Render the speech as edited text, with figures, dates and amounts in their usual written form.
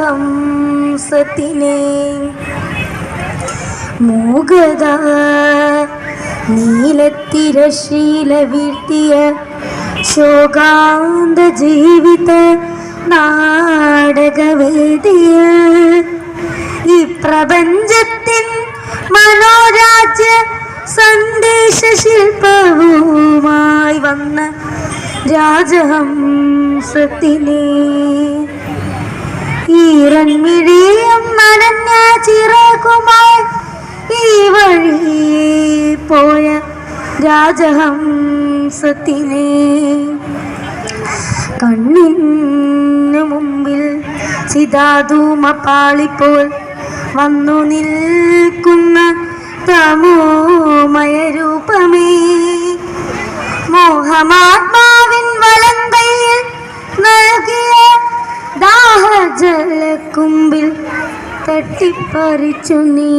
രാജഹംസത്തിനെ മൂകത നീലത്തിരശീല വീഴ്ത്തിയ ശോകാന്ത ജീവിത നാടകവേദിയ ഈ പ്രപഞ്ചത്തിൻ മനോരാജ്യ സന്ദേശ ശില്പവുമായി വന്ന രാജഹംസത്തിനെ ഈറൻമിഴിയും നനഞ്ഞ ചിറകുമായി ഈ വഴി പോയ രാജഹംസത്തിനെ കണ്ണിന് മുമ്പിൽ ചിതാധൂമ പാളിപ്പോൾ വന്നു നിൽക്കുന്ന തമോമയ രൂപമേ മോഹമാത്മാവിൻ വലങ്കയിൽ നൽകിയ ദാഹജലക്കുമ്പിൽ തട്ടിപ്പറിച്ചു നീ.